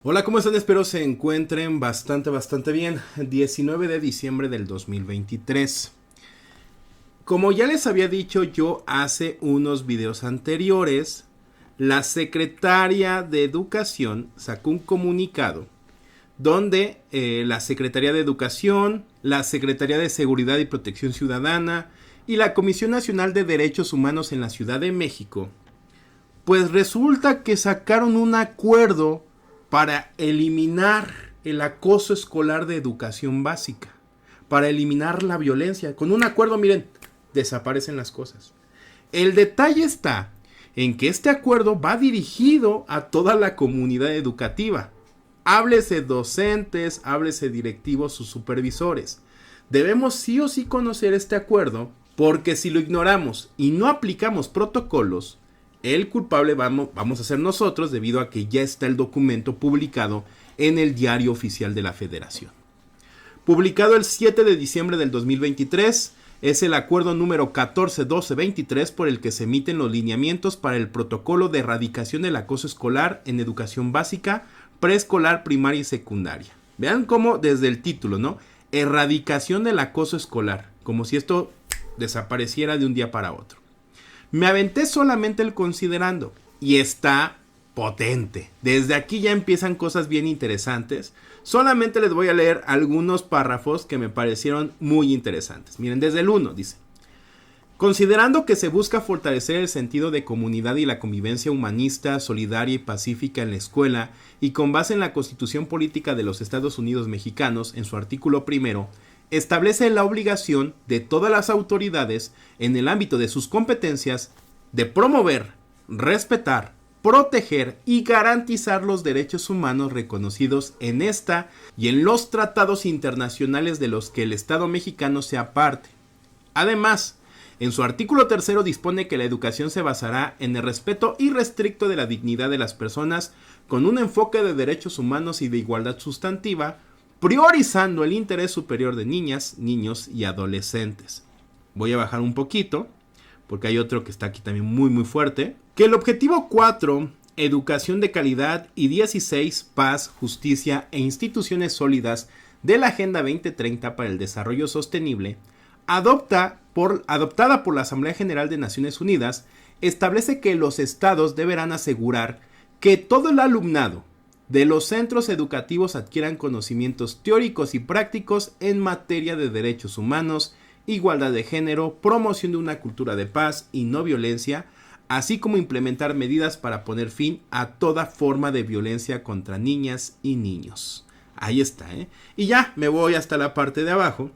Hola, ¿cómo están? Espero se encuentren bastante bien. 19 de diciembre del 2023. Como ya les había dicho yo hace unos videos anteriores, la secretaria de Educación sacó un comunicado donde la Secretaría de Educación, la Secretaría de Seguridad y Protección Ciudadana y la Comisión Nacional de Derechos Humanos en la Ciudad de México, pues resulta que sacaron un acuerdo para eliminar el acoso escolar de educación básica, para eliminar la violencia. Con un acuerdo, miren, desaparecen las cosas. El detalle está en que este acuerdo va dirigido a toda la comunidad educativa. Háblese docentes, háblese directivos o supervisores. Debemos sí o sí conocer este acuerdo, porque si lo ignoramos y no aplicamos protocolos, el culpable vamos a ser nosotros, debido a que ya está el documento publicado en el Diario Oficial de la Federación. Publicado el 7 de diciembre del 2023, es el acuerdo número 141223 por el que se emiten los lineamientos para el protocolo de erradicación del acoso escolar en educación básica, preescolar, primaria y secundaria. Vean cómo desde el título, ¿no? Erradicación del acoso escolar, como si esto desapareciera de un día para otro. Me aventé solamente el considerando y está potente. Desde aquí ya empiezan cosas bien interesantes. Solamente les voy a leer algunos párrafos que me parecieron muy interesantes. Miren, desde el 1 dice: considerando que se busca fortalecer el sentido de comunidad y la convivencia humanista, solidaria y pacífica en la escuela, y con base en la Constitución Política de los Estados Unidos Mexicanos, en su artículo 1, establece la obligación de todas las autoridades, en el ámbito de sus competencias, de promover, respetar, proteger y garantizar los derechos humanos reconocidos en esta y en los tratados internacionales de los que el Estado mexicano sea parte. Además, en su artículo 3 dispone que la educación se basará en el respeto irrestricto de la dignidad de las personas, con un enfoque de derechos humanos y de igualdad sustantiva, priorizando el interés superior de niñas, niños y adolescentes. Voy a bajar un poquito, porque hay otro que está aquí también muy fuerte. Que el objetivo 4, educación de calidad, y 16, paz, justicia e instituciones sólidas de la Agenda 2030 para el Desarrollo Sostenible, adoptada por la Asamblea General de Naciones Unidas, establece que los estados deberán asegurar que todo el alumnado de los centros educativos adquieran conocimientos teóricos y prácticos en materia de derechos humanos, igualdad de género, promoción de una cultura de paz y no violencia, así como implementar medidas para poner fin a toda forma de violencia contra niñas y niños. Ahí está, ¿eh? Y ya me voy hasta la parte de abajo,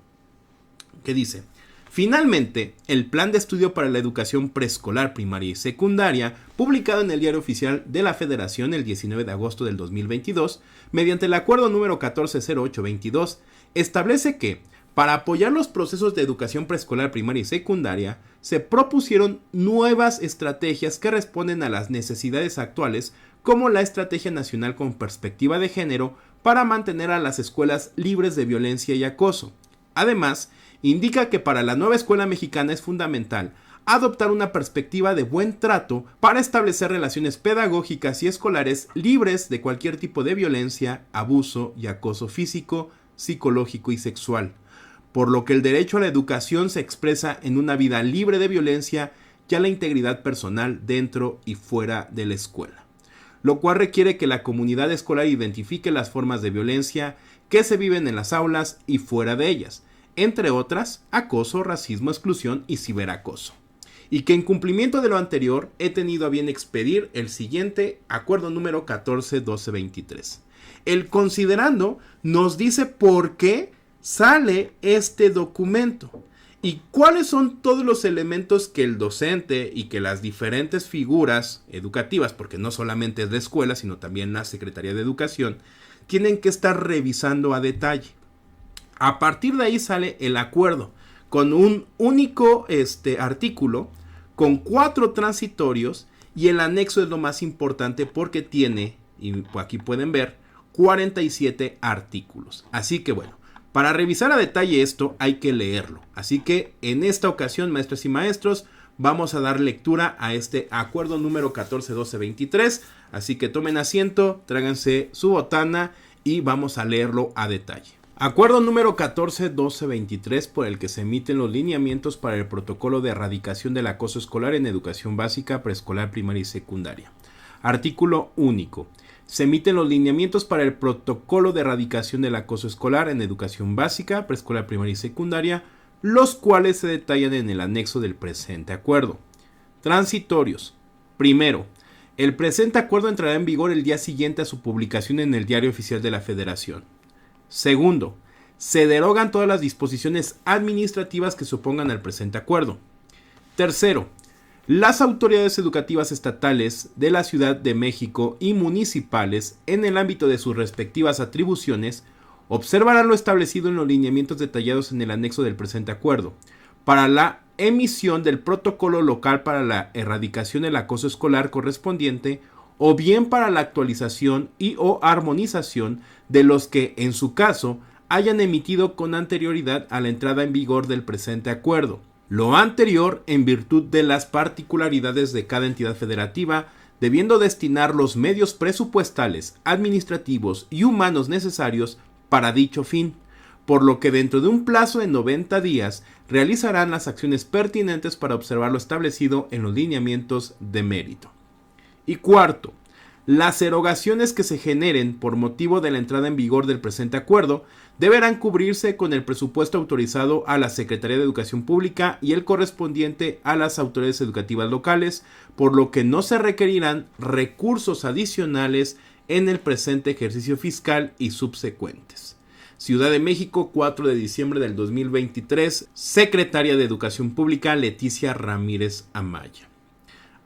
que dice: finalmente, el Plan de Estudio para la Educación Preescolar, Primaria y Secundaria, publicado en el Diario Oficial de la Federación el 19 de agosto del 2022, mediante el acuerdo número 140822, establece que, para apoyar los procesos de educación preescolar, primaria y secundaria, se propusieron nuevas estrategias que responden a las necesidades actuales, como la Estrategia Nacional con Perspectiva de Género para mantener a las escuelas libres de violencia y acoso. Además, indica que para la nueva escuela mexicana es fundamental adoptar una perspectiva de buen trato para establecer relaciones pedagógicas y escolares libres de cualquier tipo de violencia, abuso y acoso físico, psicológico y sexual, por lo que el derecho a la educación se expresa en una vida libre de violencia y a la integridad personal dentro y fuera de la escuela, lo cual requiere que la comunidad escolar identifique las formas de violencia que se viven en las aulas y fuera de ellas, entre otras, acoso, racismo, exclusión y ciberacoso. Y que en cumplimiento de lo anterior he tenido a bien expedir el siguiente acuerdo número 141223. El considerando nos dice por qué sale este documento y cuáles son todos los elementos que el docente y que las diferentes figuras educativas, porque no solamente es la escuela, sino también la Secretaría de Educación, tienen que estar revisando a detalle. A partir de ahí sale el acuerdo con un único artículo, con 4 transitorios, y el anexo es lo más importante porque tiene, y aquí pueden ver, 47 artículos. Así que bueno, para revisar a detalle esto hay que leerlo. Así que en esta ocasión, maestras y maestros, vamos a dar lectura a este acuerdo número 14-12-23. Así que tomen asiento, tráiganse su botana y vamos a leerlo a detalle. Acuerdo número 14-12-23 por el que se emiten los lineamientos para el protocolo de erradicación del acoso escolar en educación básica, preescolar, primaria y secundaria. Artículo único. Se emiten los lineamientos para el protocolo de erradicación del acoso escolar en educación básica, preescolar, primaria y secundaria, los cuales se detallan en el anexo del presente acuerdo. Transitorios. Primero, el presente acuerdo entrará en vigor el día siguiente a su publicación en el Diario Oficial de la Federación. Segundo, se derogan todas las disposiciones administrativas que se opongan al presente acuerdo. Tercero, las autoridades educativas estatales de la Ciudad de México y municipales, en el ámbito de sus respectivas atribuciones, observarán lo establecido en los lineamientos detallados en el anexo del presente acuerdo, para la emisión del protocolo local para la erradicación del acoso escolar correspondiente, o bien para la actualización y o armonización de los que, en su caso, hayan emitido con anterioridad a la entrada en vigor del presente acuerdo. Lo anterior en virtud de las particularidades de cada entidad federativa, debiendo destinar los medios presupuestales, administrativos y humanos necesarios para dicho fin, por lo que dentro de un plazo de 90 días realizarán las acciones pertinentes para observar lo establecido en los lineamientos de mérito. Y cuarto, las erogaciones que se generen por motivo de la entrada en vigor del presente acuerdo deberán cubrirse con el presupuesto autorizado a la Secretaría de Educación Pública y el correspondiente a las autoridades educativas locales, por lo que no se requerirán recursos adicionales en el presente ejercicio fiscal y subsecuentes. Ciudad de México, 4 de diciembre del 2023, Secretaria de Educación Pública Leticia Ramírez Amaya.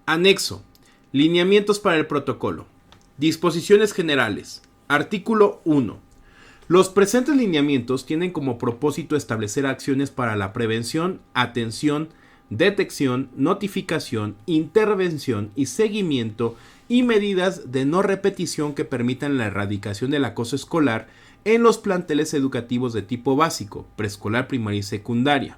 Anexo. Lineamientos para el protocolo. Disposiciones generales. Artículo 1. Los presentes lineamientos tienen como propósito establecer acciones para la prevención, atención, detección, notificación, intervención y seguimiento y medidas de no repetición que permitan la erradicación del acoso escolar en los planteles educativos de tipo básico, preescolar, primaria y secundaria.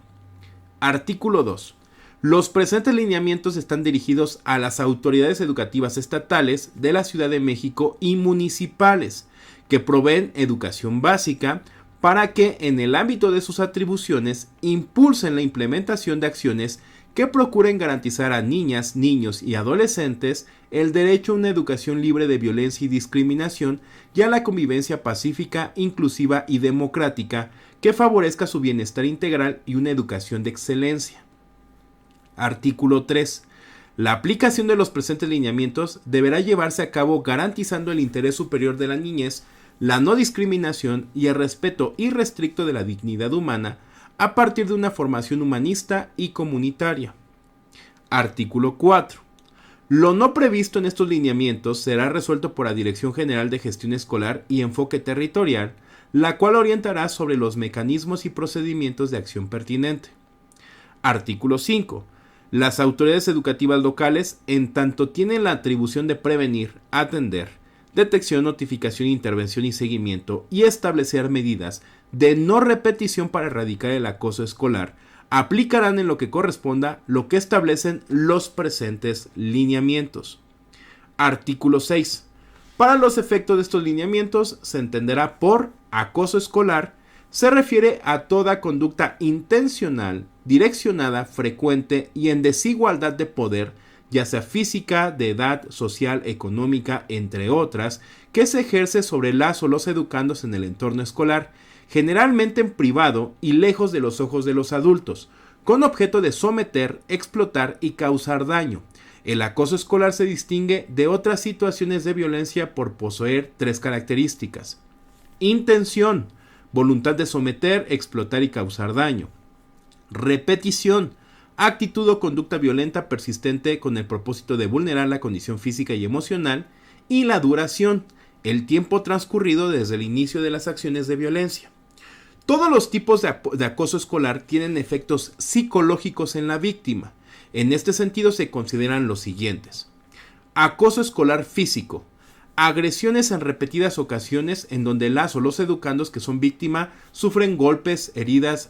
Artículo 2. Los presentes lineamientos están dirigidos a las autoridades educativas estatales de la Ciudad de México y municipales que proveen educación básica para que, en el ámbito de sus atribuciones, impulsen la implementación de acciones que procuren garantizar a niñas, niños y adolescentes el derecho a una educación libre de violencia y discriminación y a la convivencia pacífica, inclusiva y democrática que favorezca su bienestar integral y una educación de excelencia. Artículo 3. La aplicación de los presentes lineamientos deberá llevarse a cabo garantizando el interés superior de la niñez, la no discriminación y el respeto irrestricto de la dignidad humana a partir de una formación humanista y comunitaria. Artículo 4. Lo no previsto en estos lineamientos será resuelto por la Dirección General de Gestión Escolar y Enfoque Territorial, la cual orientará sobre los mecanismos y procedimientos de acción pertinente. Artículo 5. Las autoridades educativas locales, en tanto tienen la atribución de prevenir, atender, detección, notificación, intervención y seguimiento y establecer medidas de no repetición para erradicar el acoso escolar, aplicarán en lo que corresponda lo que establecen los presentes lineamientos. Artículo 6. Para los efectos de estos lineamientos se entenderá por acoso escolar se refiere a toda conducta intencional, direccionada, frecuente y en desigualdad de poder, ya sea física, de edad, social, económica, entre otras, que se ejerce sobre las o los educandos en el entorno escolar, generalmente en privado y lejos de los ojos de los adultos, con objeto de someter, explotar y causar daño. El acoso escolar se distingue de otras situaciones de violencia por poseer tres características: intención, voluntad de someter, explotar y causar daño; repetición, actitud o conducta violenta persistente con el propósito de vulnerar la condición física y emocional; y la duración, el tiempo transcurrido desde el inicio de las acciones de violencia. Todos los tipos de acoso escolar tienen efectos psicológicos en la víctima. En este sentido se consideran los siguientes: acoso escolar físico, agresiones en repetidas ocasiones en donde las o los educandos que son víctima sufren golpes, heridas,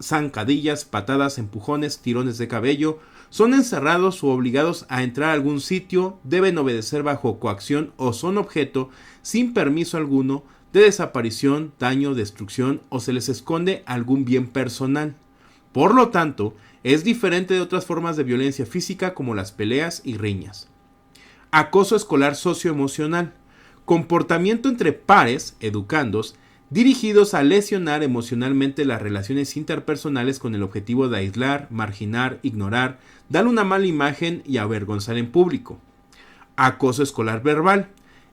zancadillas, patadas, empujones, tirones de cabello, son encerrados o obligados a entrar a algún sitio, deben obedecer bajo coacción o son objeto, sin permiso alguno, de desaparición, daño, destrucción o se les esconde algún bien personal. Por lo tanto, es diferente de otras formas de violencia física como las peleas y riñas. Acoso escolar socioemocional. Comportamiento entre pares, educandos, dirigidos a lesionar emocionalmente las relaciones interpersonales con el objetivo de aislar, marginar, ignorar, dar una mala imagen y avergonzar en público. Acoso escolar verbal.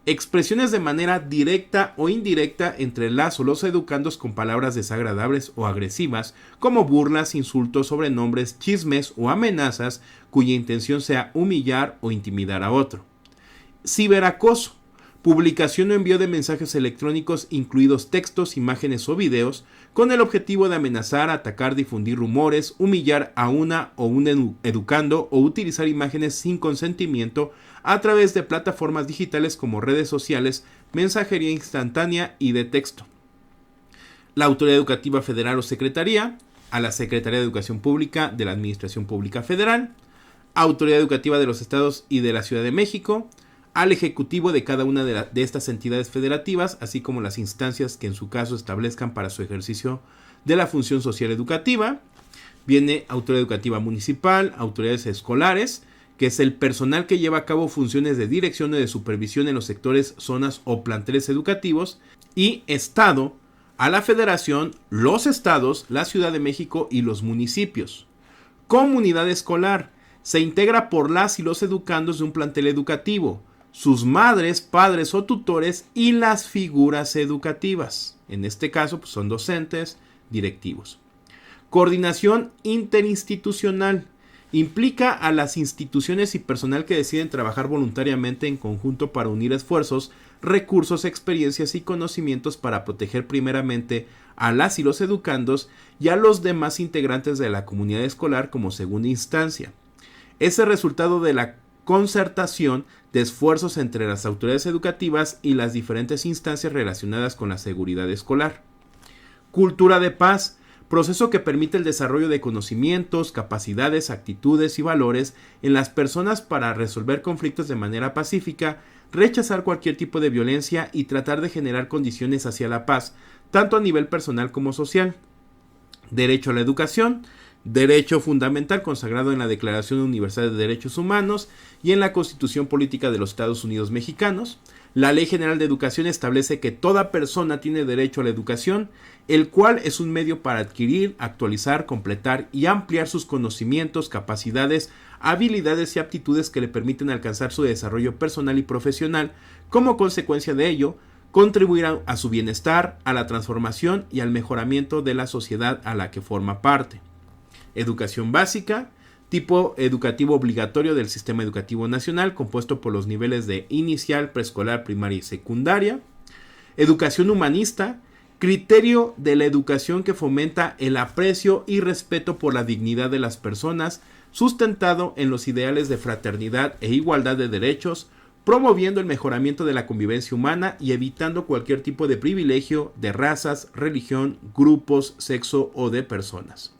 Expresiones de manera directa o indirecta entre las o los educandos con palabras desagradables o agresivas, como burlas, insultos, sobrenombres, chismes o amenazas, cuya intención sea humillar o intimidar a otro. Ciberacoso. Publicación o envío de mensajes electrónicos, incluidos textos, imágenes o videos, con el objetivo de amenazar, atacar, difundir rumores, humillar a una o un educando o utilizar imágenes sin consentimiento a través de plataformas digitales como redes sociales, mensajería instantánea y de texto. La Autoridad Educativa Federal o Secretaría, a la Secretaría de Educación Pública de la Administración Pública Federal, Autoridad Educativa de los Estados y de la Ciudad de México, al Ejecutivo de cada una de estas entidades federativas, así como las instancias que en su caso establezcan para su ejercicio de la función social educativa. Viene Autoridad Educativa Municipal, autoridades escolares, que es el personal que lleva a cabo funciones de dirección o de supervisión en los sectores, zonas o planteles educativos, y Estado, a la Federación, los estados, la Ciudad de México y los municipios. Comunidad escolar, se integra por las y los educandos de un plantel educativo, sus madres, padres o tutores y las figuras educativas. En este caso, pues, son docentes, directivos. Coordinación interinstitucional. Implica a las instituciones y personal que deciden trabajar voluntariamente en conjunto para unir esfuerzos, recursos, experiencias y conocimientos para proteger primeramente a las y los educandos y a los demás integrantes de la comunidad escolar como segunda instancia. Es el resultado de la concertación de esfuerzos entre las autoridades educativas y las diferentes instancias relacionadas con la seguridad escolar. Cultura de paz, proceso que permite el desarrollo de conocimientos, capacidades, actitudes y valores en las personas para resolver conflictos de manera pacífica, rechazar cualquier tipo de violencia y tratar de generar condiciones hacia la paz, tanto a nivel personal como social. Derecho a la educación, derecho fundamental consagrado en la Declaración Universal de Derechos Humanos y en la Constitución Política de los Estados Unidos Mexicanos. La Ley General de Educación establece que toda persona tiene derecho a la educación, el cual es un medio para adquirir, actualizar, completar y ampliar sus conocimientos, capacidades, habilidades y aptitudes que le permiten alcanzar su desarrollo personal y profesional. Como consecuencia de ello, contribuir a su bienestar, a la transformación y al mejoramiento de la sociedad a la que forma parte. Educación básica, tipo educativo obligatorio del Sistema Educativo Nacional, compuesto por los niveles de inicial, preescolar, primaria y secundaria. Educación humanista, criterio de la educación que fomenta el aprecio y respeto por la dignidad de las personas, sustentado en los ideales de fraternidad e igualdad de derechos, promoviendo el mejoramiento de la convivencia humana y evitando cualquier tipo de privilegio de razas, religión, grupos, sexo o de personas.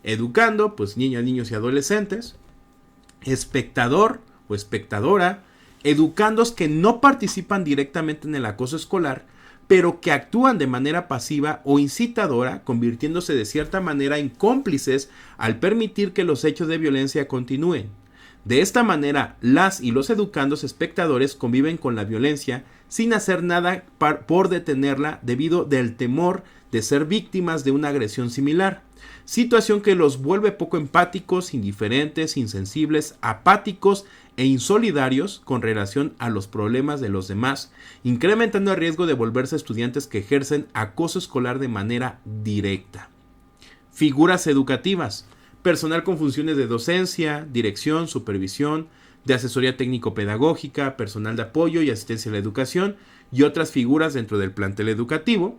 Educando, pues niñas, niños y adolescentes. Espectador o espectadora, educandos que no participan directamente en el acoso escolar, pero que actúan de manera pasiva o incitadora, convirtiéndose de cierta manera en cómplices al permitir que los hechos de violencia continúen. De esta manera, las y los educandos espectadores conviven con la violencia sin hacer nada por detenerla debido del temor de ser víctimas de una agresión similar, situación que los vuelve poco empáticos, indiferentes, insensibles, apáticos e insolidarios con relación a los problemas de los demás, incrementando el riesgo de volverse estudiantes que ejercen acoso escolar de manera directa. Figuras educativas. Personal con funciones de docencia, dirección, supervisión, de asesoría técnico-pedagógica, personal de apoyo y asistencia a la educación y otras figuras dentro del plantel educativo.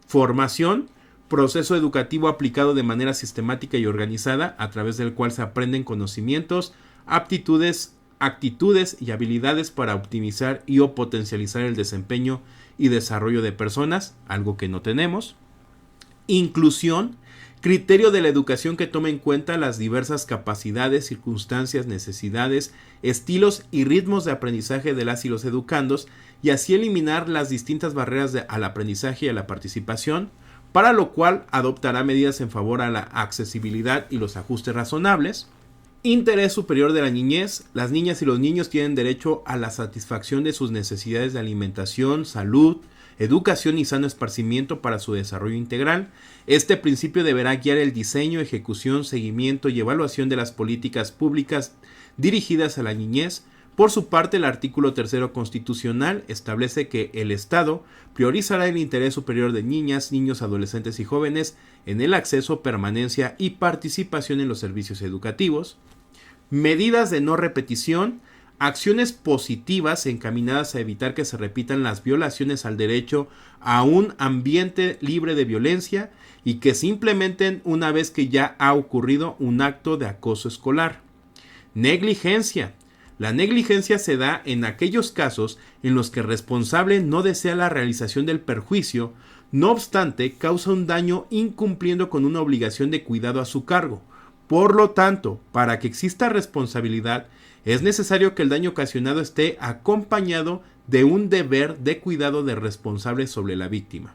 Formación, proceso educativo aplicado de manera sistemática y organizada a través del cual se aprenden conocimientos, aptitudes, actitudes y habilidades para optimizar y o potencializar el desempeño y desarrollo de personas, algo que no tenemos. Inclusión, criterio de la educación que tome en cuenta las diversas capacidades, circunstancias, necesidades, estilos y ritmos de aprendizaje de las y los educandos, y así eliminar las distintas barreras al aprendizaje y a la participación, para lo cual adoptará medidas en favor a la accesibilidad y los ajustes razonables. Interés superior de la niñez. Las niñas y los niños tienen derecho a la satisfacción de sus necesidades de alimentación, salud, educación y sano esparcimiento para su desarrollo integral. Este principio deberá guiar el diseño, ejecución, seguimiento y evaluación de las políticas públicas dirigidas a la niñez. Por su parte, el artículo 3 constitucional establece que el Estado priorizará el interés superior de niñas, niños, adolescentes y jóvenes en el acceso, permanencia y participación en los servicios educativos. Medidas de no repetición. Acciones positivas encaminadas a evitar que se repitan las violaciones al derecho a un ambiente libre de violencia y que se implementen una vez que ya ha ocurrido un acto de acoso escolar. Negligencia. La negligencia se da en aquellos casos en los que el responsable no desea la realización del perjuicio, no obstante causa un daño incumpliendo con una obligación de cuidado a su cargo. Por lo tanto, para que exista responsabilidad, es necesario que el daño ocasionado esté acompañado de un deber de cuidado del responsable sobre la víctima.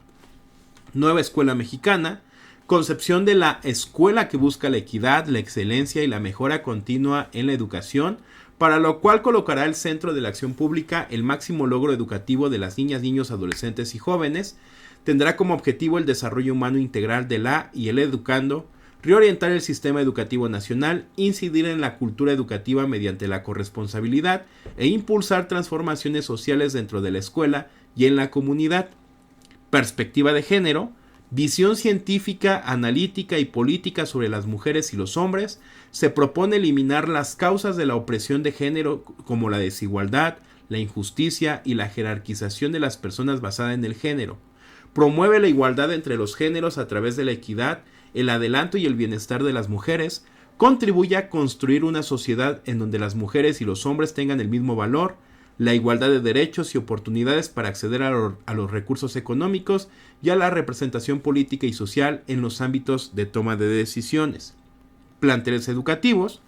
Nueva escuela mexicana. Concepción de la escuela que busca la equidad, la excelencia y la mejora continua en la educación, para lo cual colocará al centro de la acción pública el máximo logro educativo de las niñas, niños, adolescentes y jóvenes. Tendrá como objetivo el desarrollo humano integral de la y el educando, reorientar el sistema educativo nacional, incidir en la cultura educativa mediante la corresponsabilidad e impulsar transformaciones sociales dentro de la escuela y en la comunidad. Perspectiva de género. Visión científica, analítica y política sobre las mujeres y los hombres. Se propone eliminar las causas de la opresión de género como la desigualdad, la injusticia y la jerarquización de las personas basada en el género. Promueve la igualdad entre los géneros a través de la equidad, el adelanto y el bienestar de las mujeres. Contribuye a construir una sociedad en donde las mujeres y los hombres tengan el mismo valor, la igualdad de derechos y oportunidades para acceder a los recursos económicos y a la representación política y social en los ámbitos de toma de decisiones. Planteles educativos,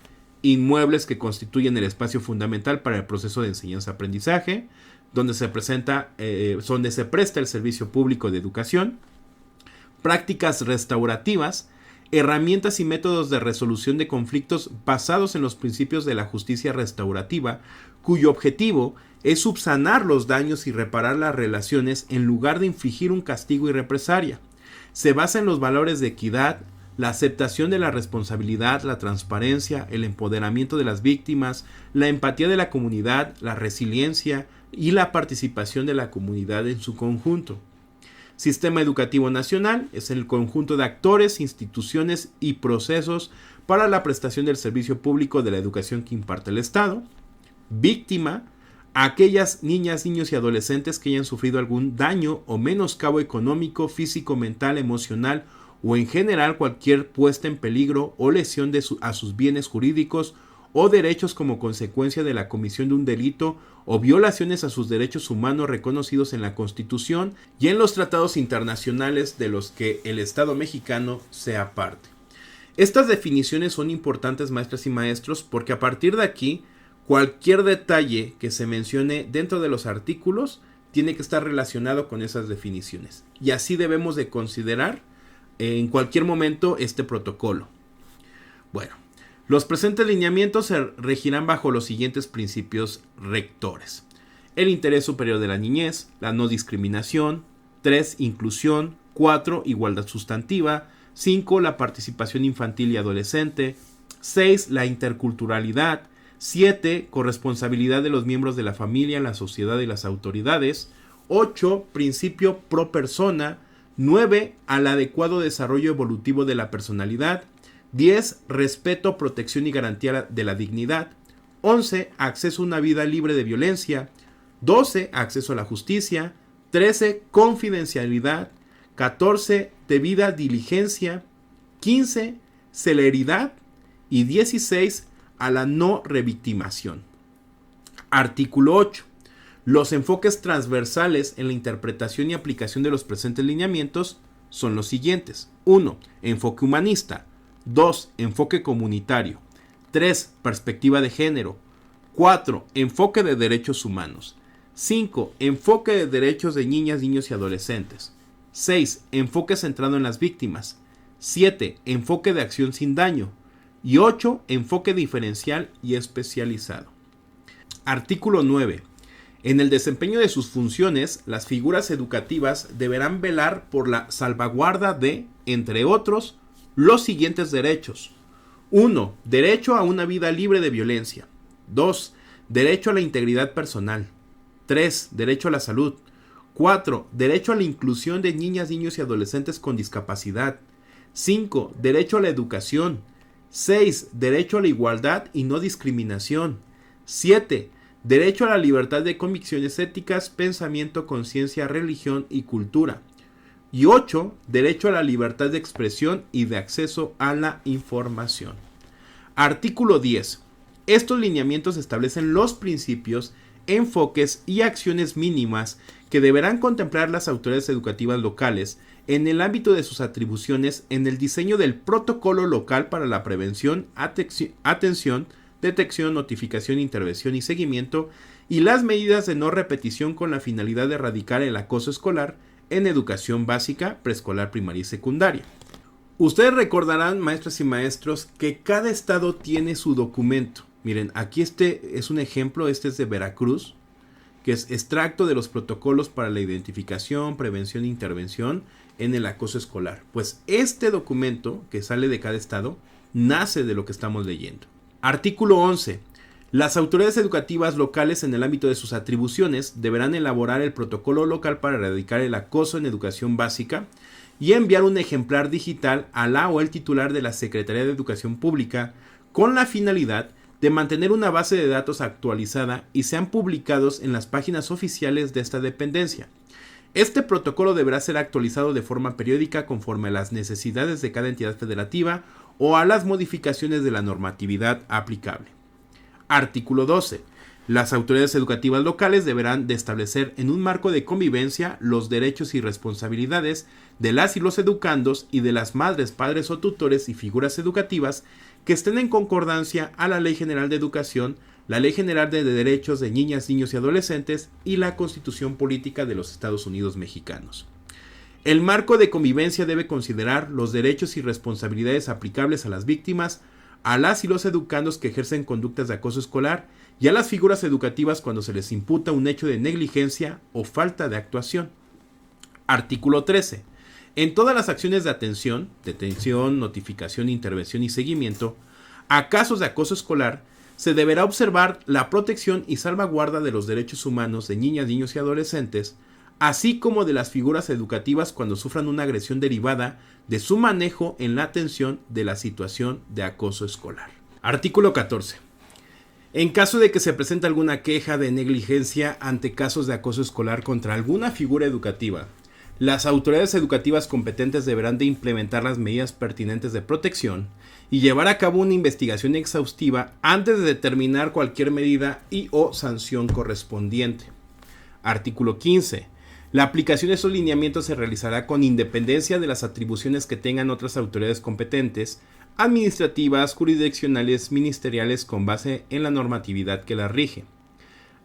inmuebles que constituyen el espacio fundamental para el proceso de enseñanza-aprendizaje, donde se presta el servicio público de educación. Prácticas restaurativas, herramientas y métodos de resolución de conflictos basados en los principios de la justicia restaurativa, cuyo objetivo es subsanar los daños y reparar las relaciones en lugar de infligir un castigo y represalia. Se basa en los valores de equidad, la aceptación de la responsabilidad, la transparencia, el empoderamiento de las víctimas, la empatía de la comunidad, la resiliencia y la participación de la comunidad en su conjunto. Sistema educativo nacional es el conjunto de actores, instituciones y procesos para la prestación del servicio público de la educación que imparte el Estado. Víctima, aquellas niñas, niños y adolescentes que hayan sufrido algún daño o menoscabo económico, físico, mental, emocional o en general cualquier puesta en peligro o lesión a sus bienes jurídicos o derechos como consecuencia de la comisión de un delito o violaciones a sus derechos humanos reconocidos en la Constitución y en los tratados internacionales de los que el Estado mexicano sea parte. Estas definiciones son importantes, maestras y maestros, porque a partir de aquí cualquier detalle que se mencione dentro de los artículos tiene que estar relacionado con esas definiciones. Y así debemos de considerar en cualquier momento este protocolo. Bueno, los presentes lineamientos se regirán bajo los siguientes principios rectores. El interés superior de la niñez, la no discriminación, 3. Inclusión, 4. Igualdad sustantiva, 5. La participación infantil y adolescente, 6. La interculturalidad, 7. Corresponsabilidad de los miembros de la familia, la sociedad y las autoridades, 8. Principio pro persona, 9. Al adecuado desarrollo evolutivo de la personalidad, 10. Respeto, protección y garantía de la dignidad, 11. Acceso a una vida libre de violencia, 12. Acceso a la justicia, 13. Confidencialidad, 14. Debida diligencia, 15. Celeridad y 16. A la no revictimación. Artículo 8. Los enfoques transversales en la interpretación y aplicación de los presentes lineamientos son los siguientes. 1. Enfoque humanista. 2. Enfoque comunitario. 3. Perspectiva de género. 4. Enfoque de derechos humanos. 5. Enfoque de derechos de niñas, niños y adolescentes. 6. Enfoque centrado en las víctimas. 7. Enfoque de acción sin daño. Y 8. Enfoque diferencial y especializado. Artículo 9. En el desempeño de sus funciones, las figuras educativas deberán velar por la salvaguarda de, entre otros, los siguientes derechos. 1. Derecho a una vida libre de violencia. 2. Derecho a la integridad personal. 3. Derecho a la salud. 4. Derecho a la inclusión de niñas, niños y adolescentes con discapacidad. 5. Derecho a la educación. 6. Derecho a la igualdad y no discriminación. 7. Derecho a la libertad de convicciones éticas, pensamiento, conciencia, religión y cultura. Y 8. Derecho a la libertad de expresión y de acceso a la información. Artículo 10. Estos lineamientos establecen los principios, enfoques y acciones mínimas que deberán contemplar las autoridades educativas locales en el ámbito de sus atribuciones en el diseño del protocolo local para la prevención, atención, detección, notificación, intervención y seguimiento y las medidas de no repetición con la finalidad de erradicar el acoso escolar en educación básica, preescolar, primaria y secundaria. Ustedes recordarán, maestras y maestros, que cada estado tiene su documento. Miren, aquí este es un ejemplo, este es de Veracruz, que es extracto de los protocolos para la identificación, prevención e intervención en el acoso escolar. Pues este documento que sale de cada estado nace de lo que estamos leyendo. Artículo 11. Las autoridades educativas locales en el ámbito de sus atribuciones deberán elaborar el protocolo local para erradicar el acoso en educación básica y enviar un ejemplar digital a la o el titular de la Secretaría de Educación Pública con la finalidad de mantener una base de datos actualizada y sean publicados en las páginas oficiales de esta dependencia. Este protocolo deberá ser actualizado de forma periódica conforme a las necesidades de cada entidad federativa o a las modificaciones de la normatividad aplicable. Artículo 12. Las autoridades educativas locales deberán de establecer en un marco de convivencia los derechos y responsabilidades de las y los educandos y de las madres, padres o tutores y figuras educativas que estén en concordancia a la Ley General de Educación, la Ley General de Derechos de Niñas, Niños y Adolescentes y la Constitución Política de los Estados Unidos Mexicanos. El marco de convivencia debe considerar los derechos y responsabilidades aplicables a las víctimas, a las y los educandos que ejercen conductas de acoso escolar y a las figuras educativas cuando se les imputa un hecho de negligencia o falta de actuación. Artículo 13. En todas las acciones de atención, detención, notificación, intervención y seguimiento a casos de acoso escolar, se deberá observar la protección y salvaguarda de los derechos humanos de niñas, niños y adolescentes, así como de las figuras educativas cuando sufran una agresión derivada de su manejo en la atención de la situación de acoso escolar. Artículo 14. En caso de que se presente alguna queja de negligencia ante casos de acoso escolar contra alguna figura educativa, las autoridades educativas competentes deberán de implementar las medidas pertinentes de protección y llevar a cabo una investigación exhaustiva antes de determinar cualquier medida y o sanción correspondiente. Artículo 15. La aplicación de estos lineamientos se realizará con independencia de las atribuciones que tengan otras autoridades competentes, administrativas, jurisdiccionales, ministeriales con base en la normatividad que las rige.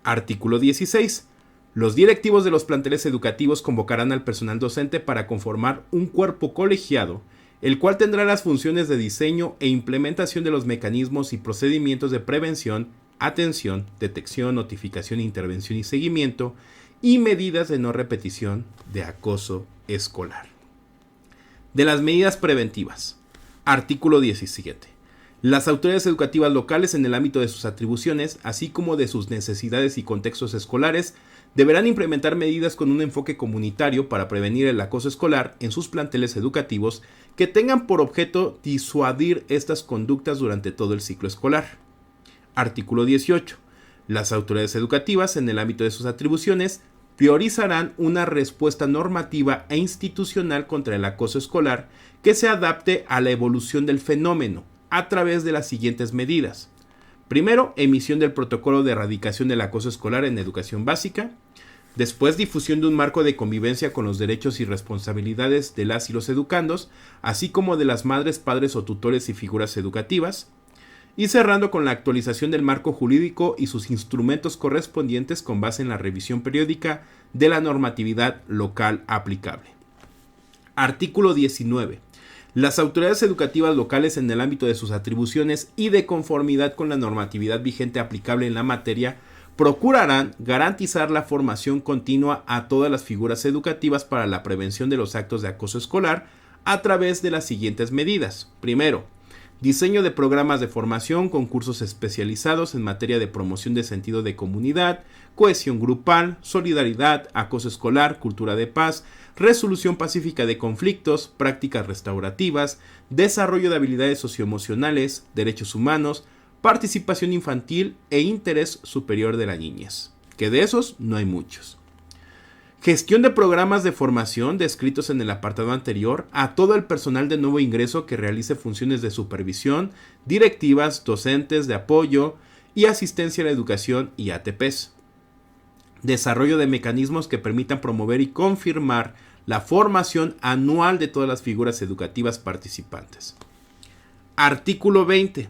Artículo 16. Los directivos de los planteles educativos convocarán al personal docente para conformar un cuerpo colegiado, el cual tendrá las funciones de diseño e implementación de los mecanismos y procedimientos de prevención, atención, detección, notificación, intervención y seguimiento, y medidas de no repetición de acoso escolar. De las medidas preventivas. Artículo 17. Las autoridades educativas locales en el ámbito de sus atribuciones, así como de sus necesidades y contextos escolares, deberán implementar medidas con un enfoque comunitario para prevenir el acoso escolar en sus planteles educativos que tengan por objeto disuadir estas conductas durante todo el ciclo escolar. Artículo 18. Las autoridades educativas en el ámbito de sus atribuciones priorizarán una respuesta normativa e institucional contra el acoso escolar que se adapte a la evolución del fenómeno a través de las siguientes medidas. Primero, emisión del protocolo de erradicación del acoso escolar en educación básica. Después, difusión de un marco de convivencia con los derechos y responsabilidades de las y los educandos, así como de las madres, padres o tutores y figuras educativas. Y cerrando con la actualización del marco jurídico y sus instrumentos correspondientes con base en la revisión periódica de la normatividad local aplicable. Artículo 19. Las autoridades educativas locales, en el ámbito de sus atribuciones y de conformidad con la normatividad vigente aplicable en la materia, procurarán garantizar la formación continua a todas las figuras educativas para la prevención de los actos de acoso escolar a través de las siguientes medidas. Primero, diseño de programas de formación con cursos especializados en materia de promoción de sentido de comunidad, cohesión grupal, solidaridad, acoso escolar, cultura de paz, resolución pacífica de conflictos, prácticas restaurativas, desarrollo de habilidades socioemocionales, derechos humanos, participación infantil e interés superior de la niñez, que de esos no hay muchos. Gestión de programas de formación descritos en el apartado anterior a todo el personal de nuevo ingreso que realice funciones de supervisión, directivas, docentes, de apoyo y asistencia a la educación y ATPs. Desarrollo de mecanismos que permitan promover y confirmar la formación anual de todas las figuras educativas participantes. Artículo 20.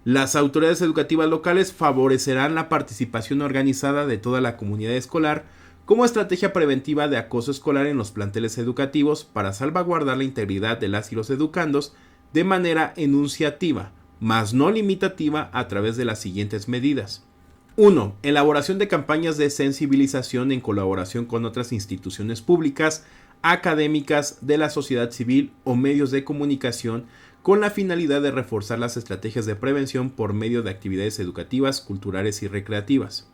Las autoridades educativas locales favorecerán la participación organizada de toda la comunidad escolar como estrategia preventiva de acoso escolar en los planteles educativos para salvaguardar la integridad de las y los educandos de manera enunciativa, mas no limitativa, a través de las siguientes medidas. 1. Elaboración de campañas de sensibilización en colaboración con otras instituciones públicas, académicas, de la sociedad civil o medios de comunicación con la finalidad de reforzar las estrategias de prevención por medio de actividades educativas, culturales y recreativas.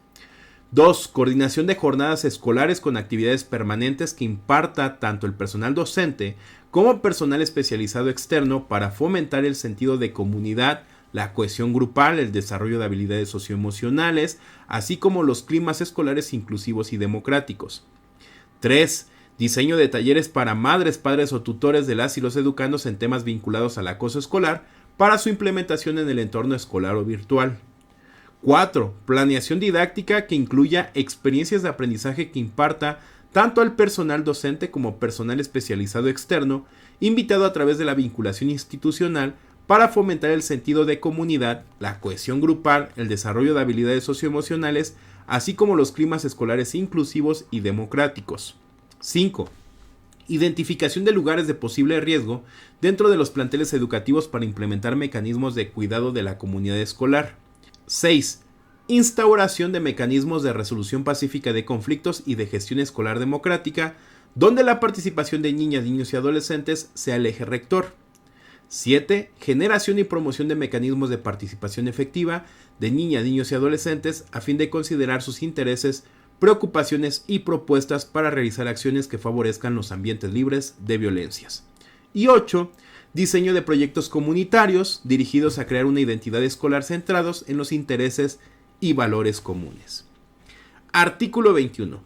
2. Coordinación de jornadas escolares con actividades permanentes que imparta tanto el personal docente como personal especializado externo para fomentar el sentido de comunidad, la cohesión grupal, el desarrollo de habilidades socioemocionales, así como los climas escolares inclusivos y democráticos. 3. Diseño de talleres para madres, padres o tutores de las y los educandos en temas vinculados al acoso escolar para su implementación en el entorno escolar o virtual. 4. Planeación didáctica que incluya experiencias de aprendizaje que imparta tanto al personal docente como personal especializado externo, invitado a través de la vinculación institucional para fomentar el sentido de comunidad, la cohesión grupal, el desarrollo de habilidades socioemocionales, así como los climas escolares inclusivos y democráticos. 5. Identificación de lugares de posible riesgo dentro de los planteles educativos para implementar mecanismos de cuidado de la comunidad escolar. 6. Instauración de mecanismos de resolución pacífica de conflictos y de gestión escolar democrática, donde la participación de niñas, niños y adolescentes sea el eje rector. 7. Generación y promoción de mecanismos de participación efectiva de niñas, niños y adolescentes a fin de considerar sus intereses, preocupaciones y propuestas para realizar acciones que favorezcan los ambientes libres de violencias. Y 8. Diseño de proyectos comunitarios dirigidos a crear una identidad escolar centrados en los intereses y valores comunes. Artículo 21.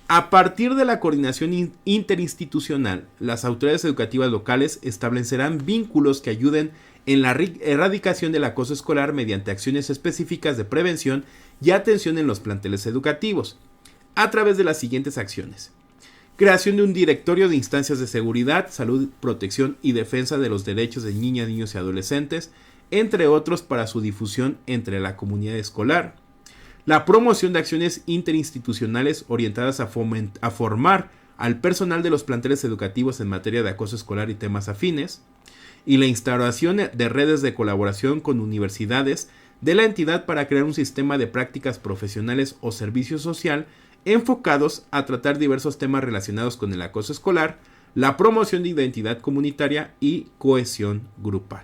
A partir de la coordinación interinstitucional, las autoridades educativas locales establecerán vínculos que ayuden en la erradicación del acoso escolar mediante acciones específicas de prevención y atención en los planteles educativos, a través de las siguientes acciones. Creación de un directorio de instancias de seguridad, salud, protección y defensa de los derechos de niñas, niños y adolescentes, entre otros, para su difusión entre la comunidad escolar. La promoción de acciones interinstitucionales orientadas a formar al personal de los planteles educativos en materia de acoso escolar y temas afines. Y la instauración de redes de colaboración con universidades de la entidad para crear un sistema de prácticas profesionales o servicio social enfocados a tratar diversos temas relacionados con el acoso escolar, la promoción de identidad comunitaria y cohesión grupal.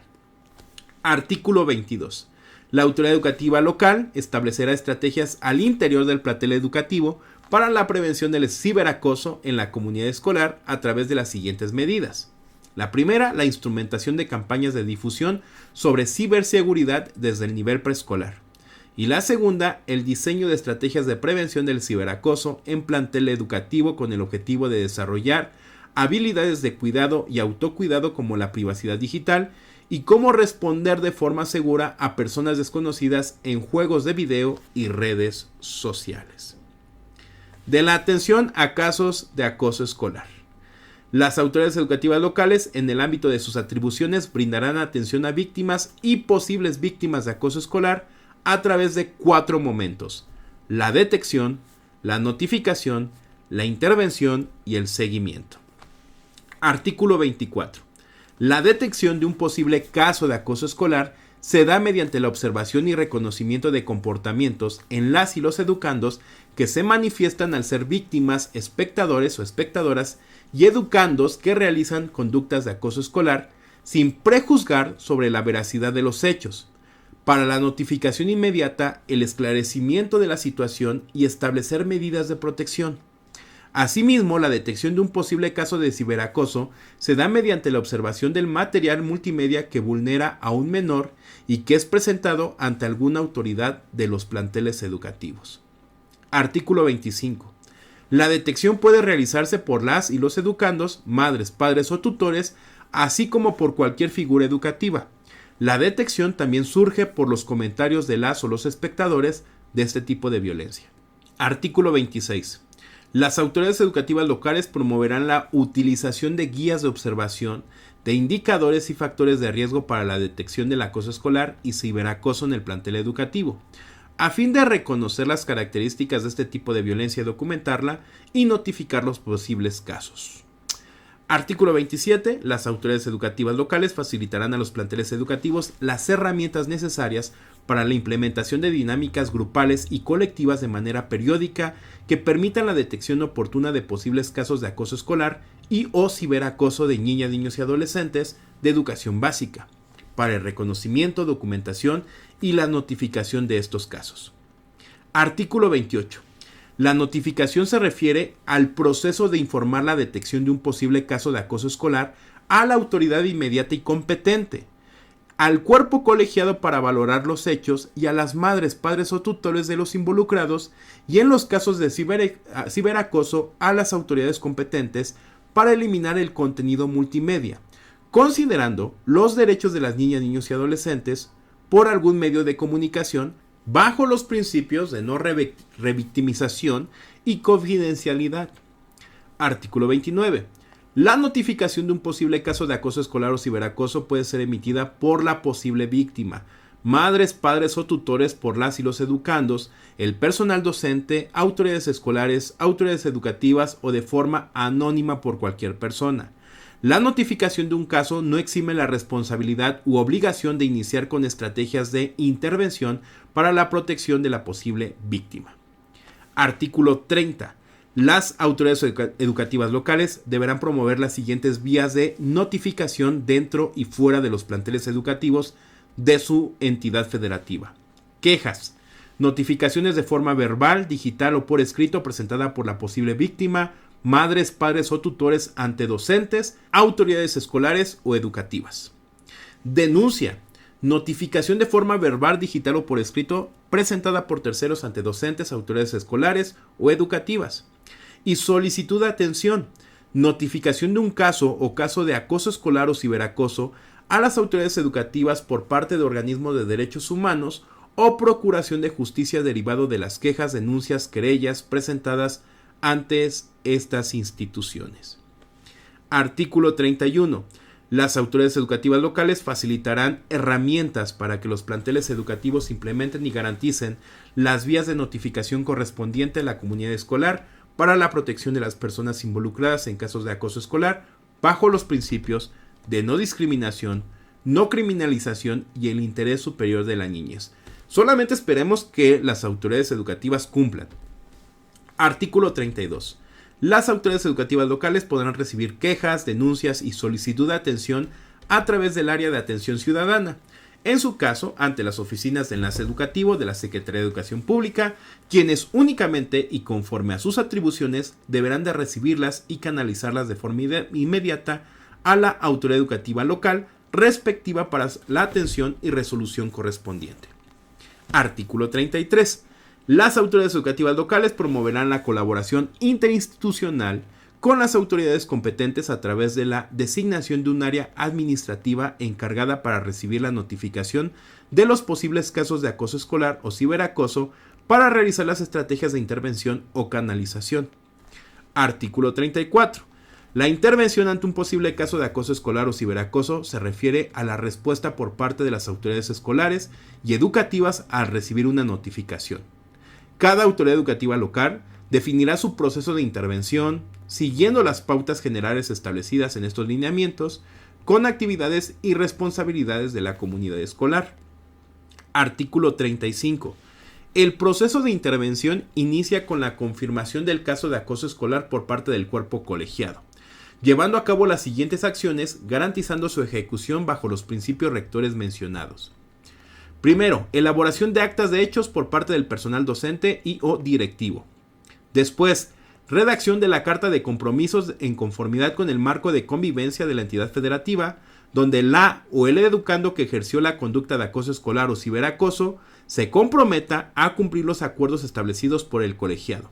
Artículo 22. La autoridad educativa local establecerá estrategias al interior del plantel educativo para la prevención del ciberacoso en la comunidad escolar a través de las siguientes medidas. La primera, la instrumentación de campañas de difusión sobre ciberseguridad desde el nivel preescolar. Y la segunda, el diseño de estrategias de prevención del ciberacoso en plantel educativo con el objetivo de desarrollar habilidades de cuidado y autocuidado como la privacidad digital y cómo responder de forma segura a personas desconocidas en juegos de video y redes sociales. de la atención a casos de acoso escolar. Las autoridades educativas locales, en el ámbito de sus atribuciones, brindarán atención a víctimas y posibles víctimas de acoso escolar a través de 4 momentos: la detección, la notificación, la intervención y el seguimiento. Artículo 24. La detección de un posible caso de acoso escolar se da mediante la observación y reconocimiento de comportamientos en las y los educandos que se manifiestan al ser víctimas, espectadores o espectadoras y educandos que realizan conductas de acoso escolar sin prejuzgar sobre la veracidad de los hechos. Para la notificación inmediata, el esclarecimiento de la situación y establecer medidas de protección. Asimismo, la detección de un posible caso de ciberacoso se da mediante la observación del material multimedia que vulnera a un menor y que es presentado ante alguna autoridad de los planteles educativos. Artículo 25. La detección puede realizarse por las y los educandos, madres, padres o tutores, así como por cualquier figura educativa. La detección también surge por los comentarios de las o los espectadores de este tipo de violencia. Artículo 26. Las autoridades educativas locales promoverán la utilización de guías de observación, de indicadores y factores de riesgo para la detección del acoso escolar y ciberacoso en el plantel educativo, a fin de reconocer las características de este tipo de violencia y documentarla y notificar los posibles casos. Artículo 27. Las autoridades educativas locales facilitarán a los planteles educativos las herramientas necesarias para la implementación de dinámicas grupales y colectivas de manera periódica que permitan la detección oportuna de posibles casos de acoso escolar y o ciberacoso de niñas, niños y adolescentes de educación básica, para el reconocimiento, documentación y la notificación de estos casos. Artículo 28. La notificación se refiere al proceso de informar la detección de un posible caso de acoso escolar a la autoridad inmediata y competente, al cuerpo colegiado para valorar los hechos y a las madres, padres o tutores de los involucrados, y en los casos de ciberacoso a las autoridades competentes para eliminar el contenido multimedia, considerando los derechos de las niñas, niños y adolescentes por algún medio de comunicación bajo los principios de no revictimización y confidencialidad. Artículo 29. La notificación de un posible caso de acoso escolar o ciberacoso puede ser emitida por la posible víctima, madres, padres o tutores, por las y los educandos, el personal docente, autoridades escolares, autoridades educativas o de forma anónima por cualquier persona. La notificación de un caso no exime la responsabilidad u obligación de iniciar con estrategias de intervención para la protección de la posible víctima. Artículo 30. Las autoridades educativas locales deberán promover las siguientes vías de notificación dentro y fuera de los planteles educativos de su entidad federativa. Quejas. Notificaciones de forma verbal, digital o por escrito presentada por la posible víctima, madres, padres o tutores ante docentes, autoridades escolares o educativas. Denuncia. Notificación de forma verbal, digital o por escrito presentada por terceros ante docentes, autoridades escolares o educativas. Y solicitud de atención. Notificación de un caso o caso de acoso escolar o ciberacoso a las autoridades educativas por parte de organismos de derechos humanos o procuración de justicia derivado de las quejas, denuncias, querellas presentadas ante estas instituciones. Artículo 31. Las autoridades educativas locales facilitarán herramientas para que los planteles educativos implementen y garanticen las vías de notificación correspondiente a la comunidad escolar para la protección de las personas involucradas en casos de acoso escolar bajo los principios de no discriminación, no criminalización y el interés superior de la niñez. Solamente esperemos que las autoridades educativas cumplan. Artículo 32. Las autoridades educativas locales podrán recibir quejas, denuncias y solicitud de atención a través del área de atención ciudadana, en su caso ante las oficinas de enlace educativo de la Secretaría de Educación Pública, quienes únicamente y conforme a sus atribuciones deberán de recibirlas y canalizarlas de forma inmediata a la autoridad educativa local respectiva para la atención y resolución correspondiente. Artículo 33. Las autoridades educativas locales promoverán la colaboración interinstitucional con las autoridades competentes a través de la designación de un área administrativa encargada para recibir la notificación de los posibles casos de acoso escolar o ciberacoso para realizar las estrategias de intervención o canalización. Artículo 34. La intervención ante un posible caso de acoso escolar o ciberacoso se refiere a la respuesta por parte de las autoridades escolares y educativas al recibir una notificación. Cada autoridad educativa local definirá su proceso de intervención siguiendo las pautas generales establecidas en estos lineamientos con actividades y responsabilidades de la comunidad escolar. Artículo 35. El proceso de intervención inicia con la confirmación del caso de acoso escolar por parte del cuerpo colegiado, llevando a cabo las siguientes acciones garantizando su ejecución bajo los principios rectores mencionados. Primero, elaboración de actas de hechos por parte del personal docente y o directivo. Después, redacción de la carta de compromisos en conformidad con el marco de convivencia de la entidad federativa, donde la o el educando que ejerció la conducta de acoso escolar o ciberacoso se comprometa a cumplir los acuerdos establecidos por el colegiado.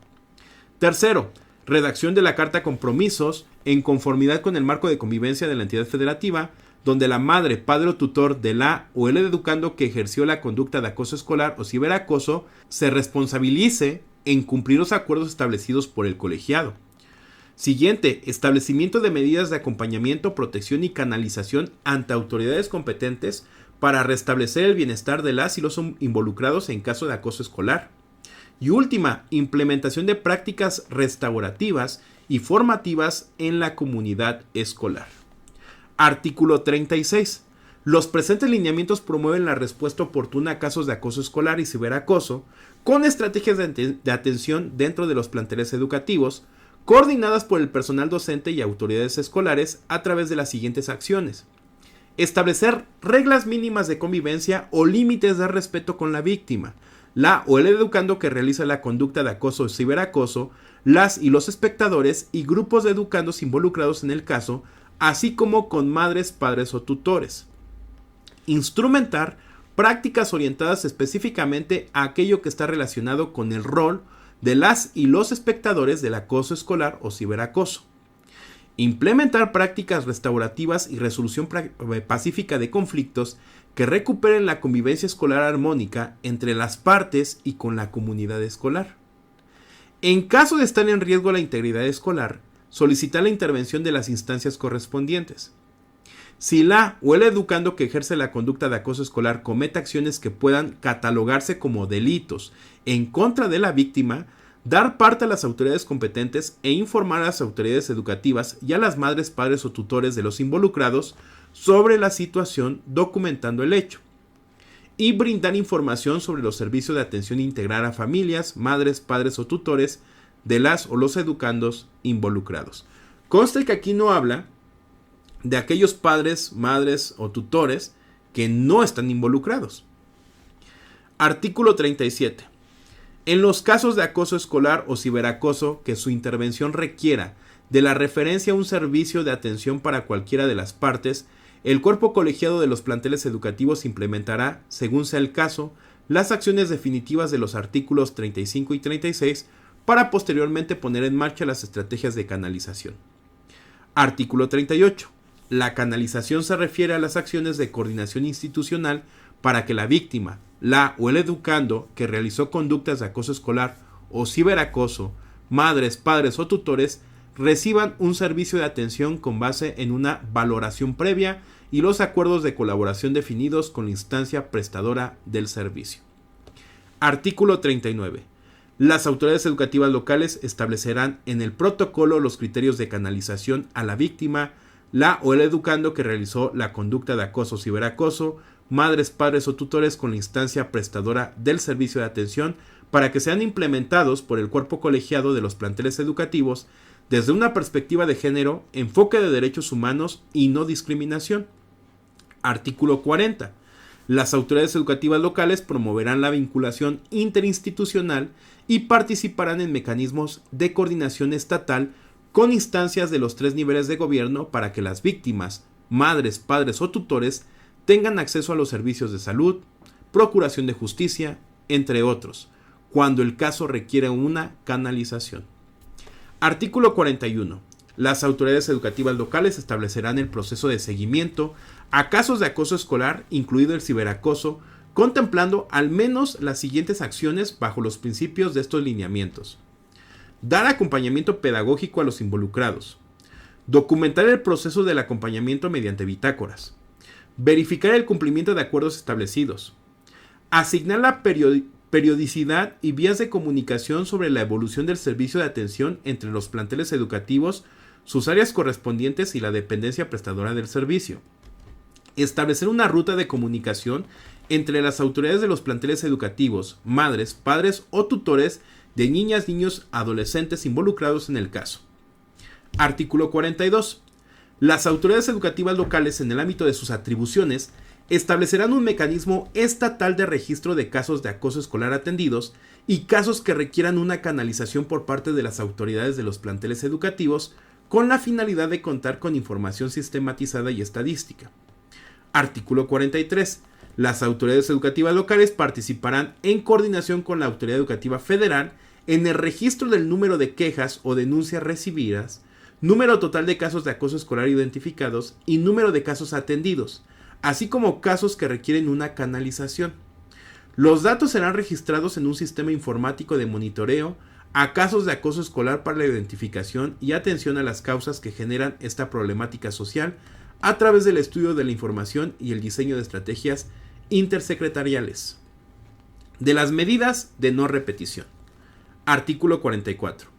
Tercero, redacción de la carta compromisos en conformidad con el marco de convivencia de la entidad federativa, donde la madre, padre o tutor de la o el educando que ejerció la conducta de acoso escolar o ciberacoso se responsabilice en cumplir los acuerdos establecidos por el colegiado. Siguiente, establecimiento de medidas de acompañamiento, protección y canalización ante autoridades competentes para restablecer el bienestar de las y los involucrados en caso de acoso escolar. Y última, implementación de prácticas restaurativas y formativas en la comunidad escolar. Artículo 36. Los presentes lineamientos promueven la respuesta oportuna a casos de acoso escolar y ciberacoso con estrategias de atención dentro de los planteles educativos, coordinadas por el personal docente y autoridades escolares a través de las siguientes acciones. Establecer reglas mínimas de convivencia o límites de respeto con la víctima, la o el educando que realiza la conducta de acoso o ciberacoso, las y los espectadores y grupos de educandos involucrados en el caso, así como con madres, padres o tutores. Instrumentar prácticas orientadas específicamente a aquello que está relacionado con el rol de las y los espectadores del acoso escolar o ciberacoso. Implementar prácticas restaurativas y resolución pacífica de conflictos que recuperen la convivencia escolar armónica entre las partes y con la comunidad escolar. En caso de estar en riesgo la integridad escolar, solicitar la intervención de las instancias correspondientes. Si la o el educando que ejerce la conducta de acoso escolar comete acciones que puedan catalogarse como delitos en contra de la víctima, dar parte a las autoridades competentes e informar a las autoridades educativas y a las madres, padres o tutores de los involucrados sobre la situación documentando el hecho. Y brindar información sobre los servicios de atención integral a familias, madres, padres o tutores de las o los educandos involucrados. Consta que aquí no habla de aquellos padres, madres o tutores que no están involucrados. Artículo 37. En los casos de acoso escolar o ciberacoso que su intervención requiera de la referencia a un servicio de atención para cualquiera de las partes, el cuerpo colegiado de los planteles educativos implementará, según sea el caso, las acciones definitivas de los artículos 35 y 36 para posteriormente poner en marcha las estrategias de canalización. Artículo 38. La canalización se refiere a las acciones de coordinación institucional para que la víctima, la o el educando que realizó conductas de acoso escolar o ciberacoso, madres, padres o tutores, reciban un servicio de atención con base en una valoración previa y los acuerdos de colaboración definidos con la instancia prestadora del servicio. Artículo 39. Las autoridades educativas locales establecerán en el protocolo los criterios de canalización a la víctima, la o el educando que realizó la conducta de acoso o ciberacoso, madres, padres o tutores con la instancia prestadora del servicio de atención para que sean implementados por el cuerpo colegiado de los planteles educativos desde una perspectiva de género, enfoque de derechos humanos y no discriminación. Artículo 40. Las autoridades educativas locales promoverán la vinculación interinstitucional y participarán en mecanismos de coordinación estatal con instancias de los 3 niveles de gobierno para que las víctimas, madres, padres o tutores tengan acceso a los servicios de salud, procuración de justicia, entre otros, cuando el caso requiera una canalización. Artículo 41. Las autoridades educativas locales establecerán el proceso de seguimiento a casos de acoso escolar, incluido el ciberacoso, contemplando al menos las siguientes acciones bajo los principios de estos lineamientos. Dar acompañamiento pedagógico a los involucrados. Documentar el proceso del acompañamiento mediante bitácoras. Verificar el cumplimiento de acuerdos establecidos. Asignar la periodicidad y vías de comunicación sobre la evolución del servicio de atención entre los planteles educativos, sus áreas correspondientes y la dependencia prestadora del servicio. Establecer una ruta de comunicación entre las autoridades de los planteles educativos, madres, padres o tutores de niñas, niños, adolescentes involucrados en el caso. Artículo 42. Las autoridades educativas locales, en el ámbito de sus atribuciones, establecerán un mecanismo estatal de registro de casos de acoso escolar atendidos y casos que requieran una canalización por parte de las autoridades de los planteles educativos con la finalidad de contar con información sistematizada y estadística. Artículo 43. Las autoridades educativas locales participarán en coordinación con la autoridad educativa federal en el registro del número de quejas o denuncias recibidas, número total de casos de acoso escolar identificados y número de casos atendidos, así como casos que requieren una canalización. Los datos serán registrados en un sistema informático de monitoreo a casos de acoso escolar para la identificación y atención a las causas que generan esta problemática social a través del estudio de la información y el diseño de estrategias intersecretariales. De las medidas de no repetición. Artículo 44.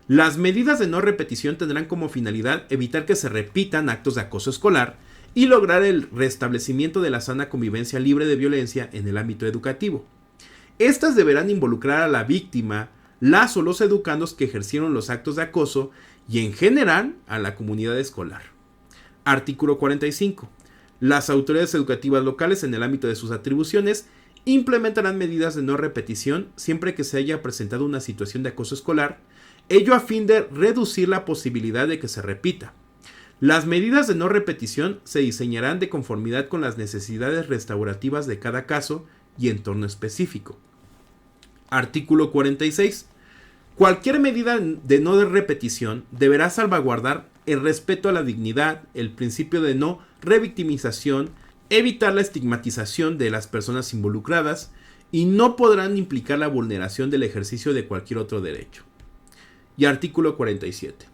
Las medidas de no repetición tendrán como finalidad evitar que se repitan actos de acoso escolar y lograr el restablecimiento de la sana convivencia libre de violencia en el ámbito educativo. Estas deberán involucrar a la víctima, las o los educandos que ejercieron los actos de acoso y en general a la comunidad escolar. Artículo 45. Las autoridades educativas locales, en el ámbito de sus atribuciones, implementarán medidas de no repetición siempre que se haya presentado una situación de acoso escolar, ello a fin de reducir la posibilidad de que se repita. Las medidas de no repetición se diseñarán de conformidad con las necesidades restaurativas de cada caso y entorno específico. Artículo 46. Cualquier medida de no repetición deberá salvaguardar el respeto a la dignidad, el principio de no revictimización, evitar la estigmatización de las personas involucradas y no podrán implicar la vulneración del ejercicio de cualquier otro derecho. Y artículo 47.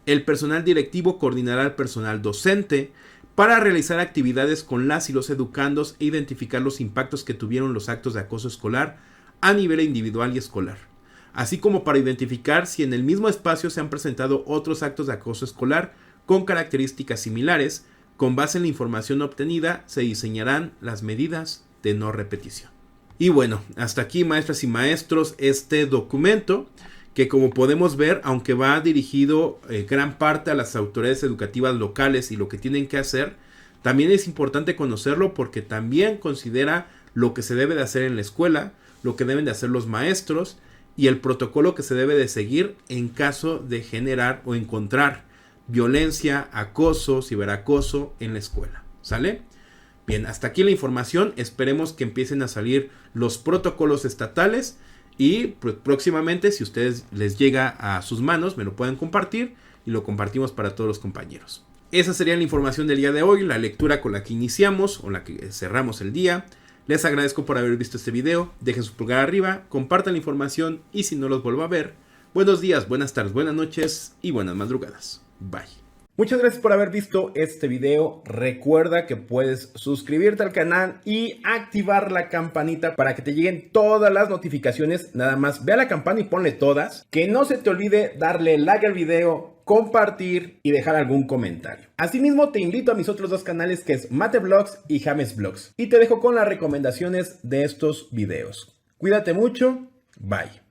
El personal directivo coordinará al personal docente para realizar actividades con las y los educandos e identificar los impactos que tuvieron los actos de acoso escolar a nivel individual y escolar, así como para identificar si en el mismo espacio se han presentado otros actos de acoso escolar con características similares. Con base en la información obtenida se diseñarán las medidas de no repetición. Y bueno, hasta aquí, maestras y maestros, este documento que, como podemos ver, aunque va dirigido gran parte a las autoridades educativas locales y lo que tienen que hacer, también es importante conocerlo porque también considera lo que se debe de hacer en la escuela, lo que deben de hacer los maestros y el protocolo que se debe de seguir en caso de generar o encontrar violencia, acoso, ciberacoso en la escuela. ¿Sale? Bien, hasta aquí la información. Esperemos que empiecen a salir los protocolos estatales y próximamente, si ustedes les llega a sus manos, me lo pueden compartir y lo compartimos para todos los compañeros. Esa sería la información del día de hoy, la lectura con la que iniciamos o la que cerramos el día. Les agradezco por haber visto este video. Dejen su pulgar arriba, compartan la información y si no los vuelvo a ver, buenos días, buenas tardes, buenas noches y buenas madrugadas. Bye. Muchas gracias por haber visto este video. Recuerda que puedes suscribirte al canal y activar la campanita para que te lleguen todas las notificaciones. Nada más ve a la campana y ponle todas. Que no se te olvide darle like al video, compartir y dejar algún comentario. Asimismo, te invito a mis otros dos canales, que es Mate Vlogs y James Vlogs. Y te dejo con las recomendaciones de estos videos. Cuídate mucho. Bye.